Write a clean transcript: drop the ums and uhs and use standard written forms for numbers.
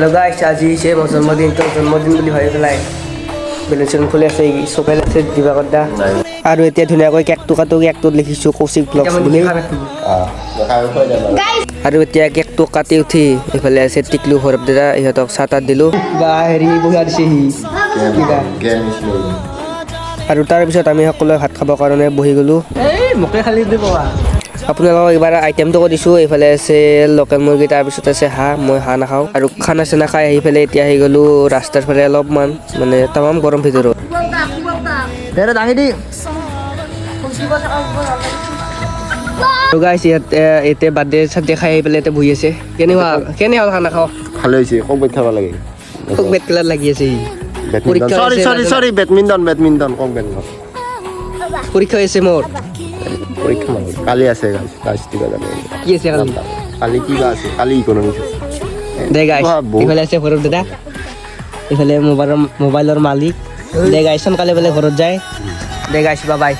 Hello guys, আজি সে মোৰ জন্মদিন বুলি ভাবি পেলাই বেলুন খুলি আছে চকাই আছে দিবা কৰ্দা আৰু এতিয়া ধুনীয়াকৈ কেকটো কাটো কেকটোত লিখিছোঁ কৌশিক ব্লগছ বুলি আৰু এতিয়া কেকটো কাটি উঠি এইফালে আছে টিকলু সৌৰভ দাদা ইহঁতক চাহ তাত দিলোঁ বা হেৰি বহিয়া দিছেহি আৰু তাৰপিছত আমি সকলোৱে ভাত খাবৰ কাৰণে বহি গ'লোঁ মোকে খালি দিব আপোনালোকক এইবাৰ আইটেমটো কৈ দিছোঁ এইফালে আছে লোকেল মুৰ্গী তাৰপিছত আছে হাঁহ মই হাঁহ নাখাওঁ আৰু খানা চানা খাই আহি পেলাই এতিয়া আহি গ'লোঁ ৰাস্তাৰ ফালে অলপমান মানে তামাম গৰম ভিতৰত দাঙি দি আৰু গাইছ এতিয়া বাৰ্থডে চাৰ্থডে খাই আহি পেলাই এতিয়া বহি আছে কেনে হ'ল খানা খাওঁ ভালে হৈছে কক বেট খাব লাগে খুব বেট কালাৰ লাগি আছে বেডমিণ্টন কক বেট পৰীক্ষা হৈছে মোৰ পৰীক্ষা মানে কালি আছে কি আছে কালি কালি কিবা আছে কালি ইকনমিক্স দে গাইছ এইফালে আছে সৌৰভ দাদা এইফালে মোবাইলৰ মালিক দে গাইছ সোনকালে বোলে ঘৰত যায় দে গাইছ বাই